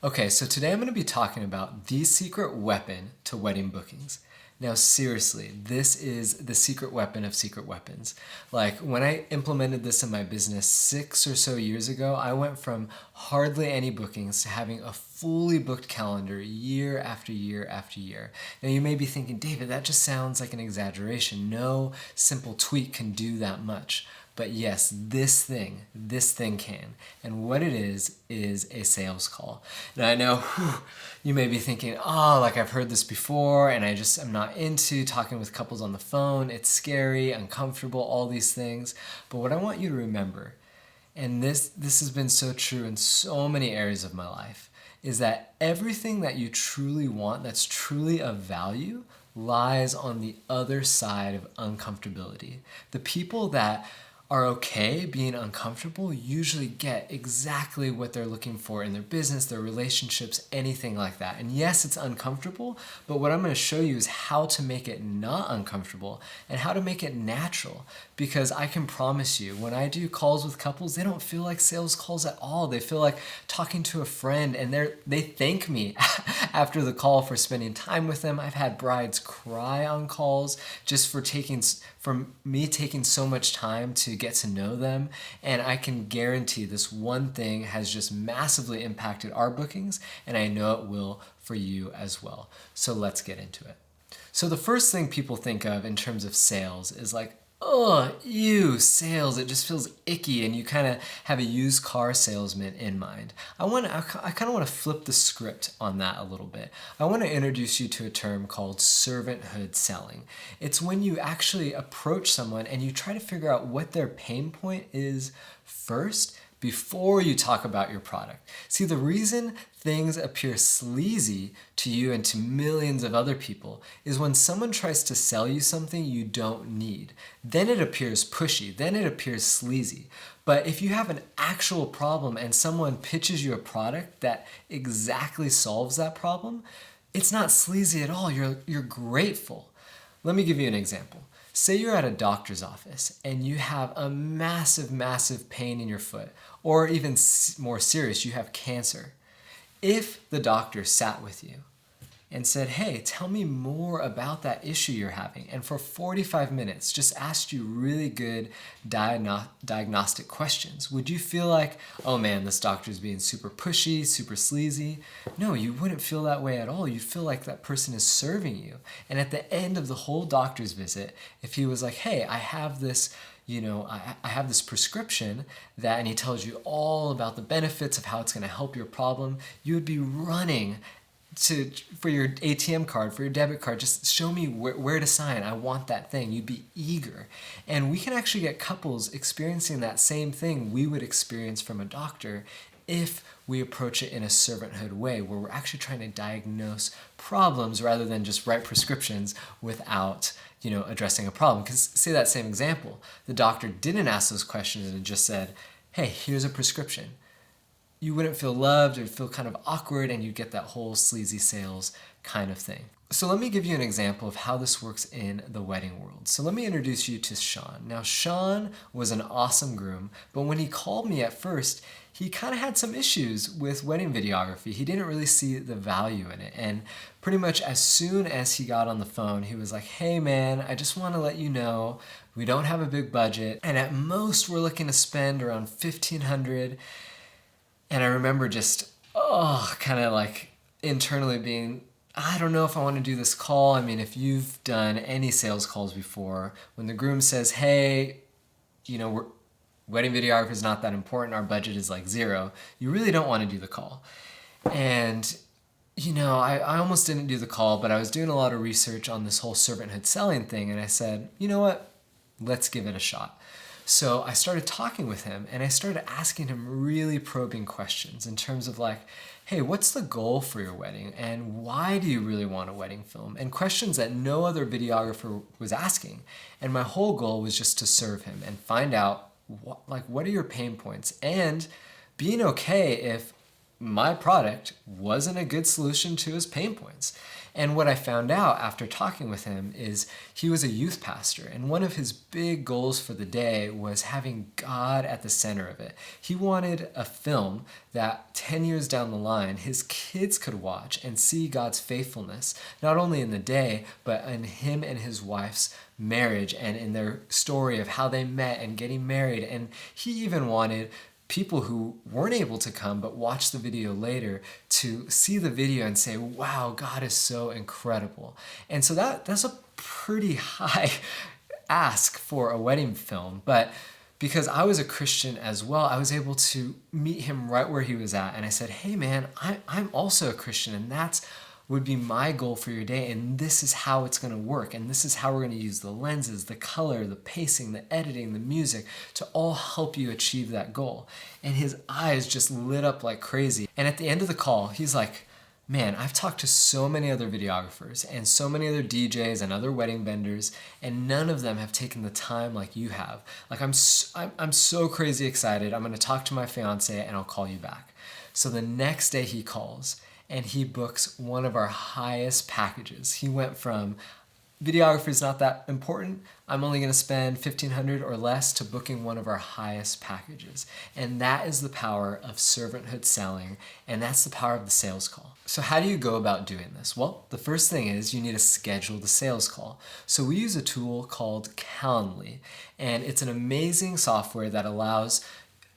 Okay, so today I'm going to be talking about the secret weapon to wedding bookings. Now, seriously, this is the secret weapon of secret weapons. Like, when I implemented this in my business 6 or so years ago, I went from hardly any bookings to having a fully booked calendar year after year after year. Now, you may be thinking, David, that just sounds like an exaggeration. No simple tweak can do that much. But yes, this thing can. And what it is a sales call. Now I know you may be thinking, oh, like I've heard this before and I'm not into talking with couples on the phone. It's scary, uncomfortable, all these things. But what I want you to remember, and this has been so true in so many areas of my life, is that everything that you truly want, that's truly of value, lies on the other side of uncomfortability. The people that are okay being uncomfortable usually get exactly what they're looking for in their business, their relationships, anything like that. And yes, it's uncomfortable, but what I'm going to show you is how to make it not uncomfortable and how to make it natural. Because I can promise you, when I do calls with couples, they don't feel like sales calls at all. They feel like talking to a friend, and they thank me after the call for spending time with them. I've had brides cry on calls just for me taking so much time to get to know them. And I can guarantee this one thing has just massively impacted our bookings, and I know it will for you as well. So let's get into it. So the first thing people think of in terms of sales is like, oh, ew, sales. It just feels icky, and you kind of have a used car salesman in mind. I kind of want to flip the script on that a little bit. I want to introduce you to a term called servanthood selling. It's when you actually approach someone and you try to figure out what their pain point is first before you talk about your product. See, the reason things appear sleazy to you and to millions of other people is when someone tries to sell you something you don't need. Then it appears pushy, then it appears sleazy. But if you have an actual problem and someone pitches you a product that exactly solves that problem, it's not sleazy at all. You're grateful. Let me give you an example. Say you're at a doctor's office and you have a massive, massive pain in your foot, or even more serious, you have cancer. If the doctor sat with you and said, hey, tell me more about that issue you're having, and for 45 minutes just asked you really good diagnostic questions, would you feel like, oh man, this doctor's being super pushy, super sleazy? No, you wouldn't feel that way at all. You'd feel like that person is serving you. And at the end of the whole doctor's visit, if he was like, hey, I have this I have this prescription and he tells you all about the benefits of how it's going to help your problem, you would be running for your ATM card, for your debit card, just show me where to sign. I want that thing. You'd be eager. And we can actually get couples experiencing that same thing we would experience from a doctor if we approach it in a servanthood way, where we're actually trying to diagnose problems rather than just write prescriptions without addressing a problem. Because say that same example, the doctor didn't ask those questions and just said, hey, here's a prescription. You wouldn't feel loved, or feel kind of awkward, and you'd get that whole sleazy sales kind of thing. So let me give you an example of how this works in the wedding world. So let me introduce you to Sean. Now, Sean was an awesome groom, but when he called me at first, he kind of had some issues with wedding videography. He didn't really see the value in it. And pretty much as soon as he got on the phone, he was like, hey man, I just want to let you know we don't have a big budget, and at most we're looking to spend around $1,500. And I remember just, kind of like internally being, I don't know if I want to do this call. I mean, if you've done any sales calls before, when the groom says, hey, wedding videography is not that important, our budget is like zero, you really don't want to do the call. And, I almost didn't do the call, but I was doing a lot of research on this whole servanthood selling thing, and I said, you know what, let's give it a shot. So I started talking with him, and I started asking him really probing questions in terms of like, hey, what's the goal for your wedding? And why do you really want a wedding film? And questions that no other videographer was asking. And my whole goal was just to serve him and find out what are your pain points, and being okay if my product wasn't a good solution to his pain points. And what I found out after talking with him is he was a youth pastor, and one of his big goals for the day was having God at the center of it. He wanted a film that 10 years down the line, his kids could watch and see God's faithfulness, not only in the day, but in him and his wife's marriage and in their story of how they met and getting married. And he even wanted people who weren't able to come but watch the video later to see the video and say, wow, God is so incredible. And so that's a pretty high ask for a wedding film, but because I was a Christian as well, I was able to meet him right where he was at. And I said, hey man, I'm also a Christian, and that's would be my goal for your day, and this is how it's going to work, and this is how we're going to use the lenses, the color, the pacing, the editing, the music to all help you achieve that goal. And his eyes just lit up like crazy. And at the end of the call, he's like, man, I've talked to so many other videographers and so many other DJs and other wedding vendors, and none of them have taken the time like you have. Like I'm so crazy excited. I'm going to talk to my fiance and I'll call you back. So the next day he calls and he books one of our highest packages. He went from videography is not that important, I'm only going to spend $1,500 or less, to booking one of our highest packages. And that is the power of servanthood selling, and that's the power of the sales call. So how do you go about doing this? Well, the first thing is you need to schedule the sales call. So we use a tool called Calendly, and it's an amazing software that allows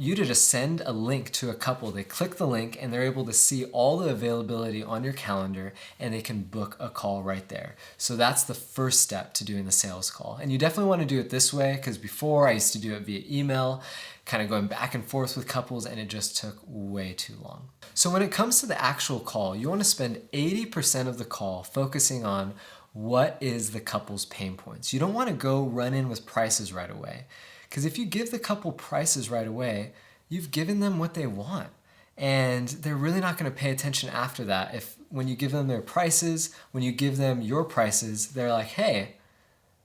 you to just send a link to a couple. They click the link and they're able to see all the availability on your calendar, and they can book a call right there. So that's the first step to doing the sales call. And you definitely want to do it this way, because before I used to do it via email, kind of going back and forth with couples, and it just took way too long. So when it comes to the actual call, you want to spend 80% of the call focusing on what is the couple's pain points. You don't want to go run in with prices right away. Because if you give the couple prices right away, you've given them what they want. And they're really not going to pay attention after that. If when you give them their prices, when you give them your prices, they're like, hey,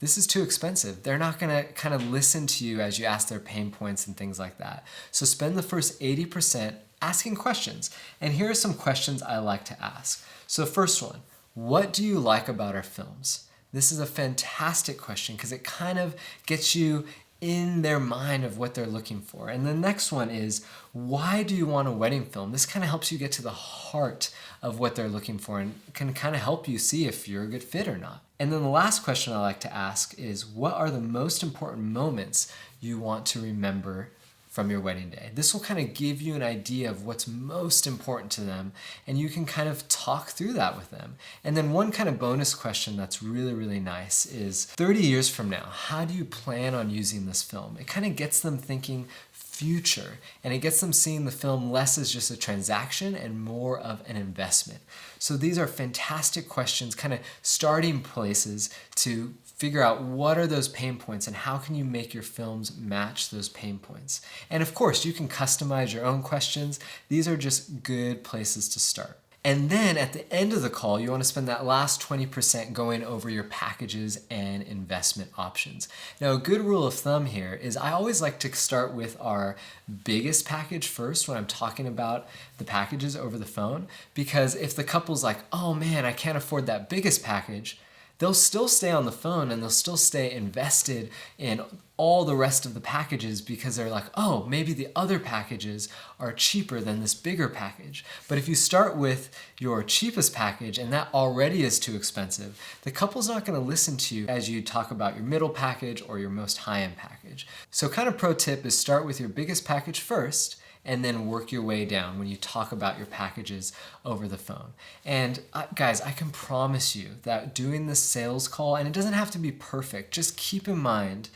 this is too expensive. They're not going to kind of listen to you as you ask their pain points and things like that. So spend the first 80% asking questions. And here are some questions I like to ask. So the first one, what do you like about our films? This is a fantastic question because it kind of gets you in their mind of what they're looking for. And the next one is, why do you want a wedding film? This kind of helps you get to the heart of what they're looking for and can kind of help you see if you're a good fit or not. And then the last question I like to ask is, what are the most important moments you want to remember from your wedding day? This will kind of give you an idea of what's most important to them, and you can kind of talk through that with them. And then one kind of bonus question that's really, really nice is, 30 years from now, how do you plan on using this film? It kind of gets them thinking future, and it gets them seeing the film less as just a transaction and more of an investment. So these are fantastic questions, kind of starting places to figure out what are those pain points and how can you make your films match those pain points. And of course, you can customize your own questions. These are just good places to start. And then at the end of the call, you want to spend that last 20% going over your packages and investment options. Now, a good rule of thumb here is I always like to start with our biggest package first when I'm talking about the packages over the phone, because if the couple's like, oh man, I can't afford that biggest package, they'll still stay on the phone and they'll still stay invested in all the rest of the packages because they're like, oh, maybe the other packages are cheaper than this bigger package. But if you start with your cheapest package and that already is too expensive, the couple's not going to listen to you as you talk about your middle package or your most high-end package. So kind of pro tip is start with your biggest package first, and then work your way down when you talk about your packages over the phone. And guys, I can promise you that doing the sales call, and it doesn't have to be perfect, just keep in mind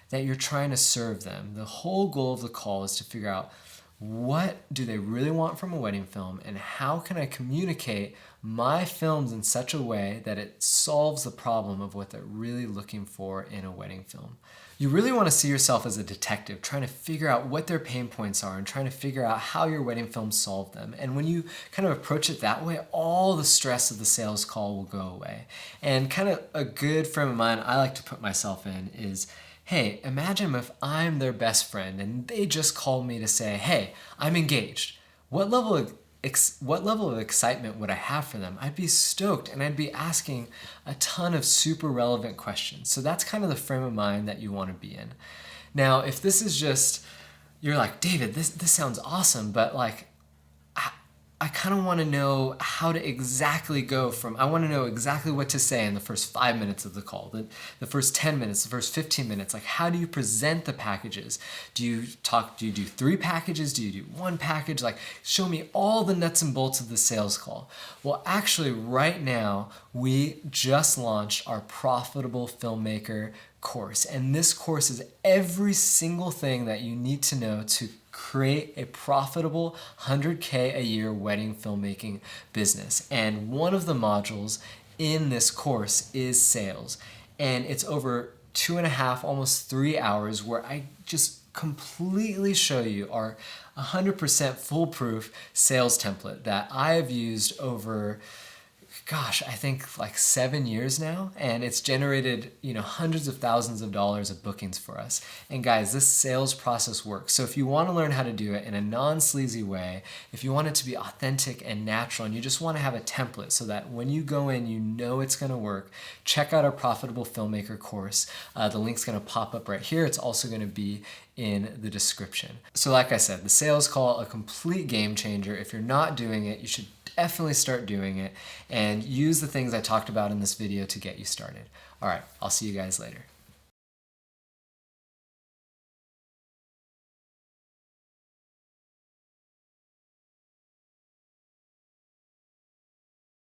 that you're trying to serve them. The whole goal of the call is to figure out, what do they really want from a wedding film, and how can I communicate my films in such a way that it solves the problem of what they're really looking for in a wedding film. You really want to see yourself as a detective, trying to figure out what their pain points are and trying to figure out how your wedding films solve them. And when you kind of approach it that way, all the stress of the sales call will go away. And kind of a good frame of mind I like to put myself in is, hey, imagine if I'm their best friend and they just called me to say, hey, I'm engaged. What level of what level of excitement would I have for them? I'd be stoked, and I'd be asking a ton of super relevant questions. So that's kind of the frame of mind that you want to be in. Now, if this is just, you're like, David, this sounds awesome, but like, I kind of want to know how to exactly go from, I want to know exactly what to say in the first 5 minutes of the call, the first 10 minutes, the first 15 minutes. Like, how do you present the packages? Do you do 3 packages? Do you do 1 package? Like, show me all the nuts and bolts of the sales call. Well, actually, right now, we just launched our Profitable Filmmaker course. And this course is every single thing that you need to know to create a profitable 100K a year wedding filmmaking business. And one of the modules in this course is sales. And it's over 2.5, almost 3 hours where I just completely show you our 100% foolproof sales template that I have used over, gosh, I think like 7 years now, and it's generated, hundreds of thousands of dollars of bookings for us. And guys, this sales process works. So if you want to learn how to do it in a non-sleazy way, if you want it to be authentic and natural, and you just want to have a template so that when you go in, you know it's going to work, check out our Profitable Filmmaker course. The link's going to pop up right here. It's also going to be in the description. So like I said, the sales call, a complete game changer. If you're not doing it, you should definitely start doing it and use the things I talked about in this video to get you started. All right, I'll see you guys later.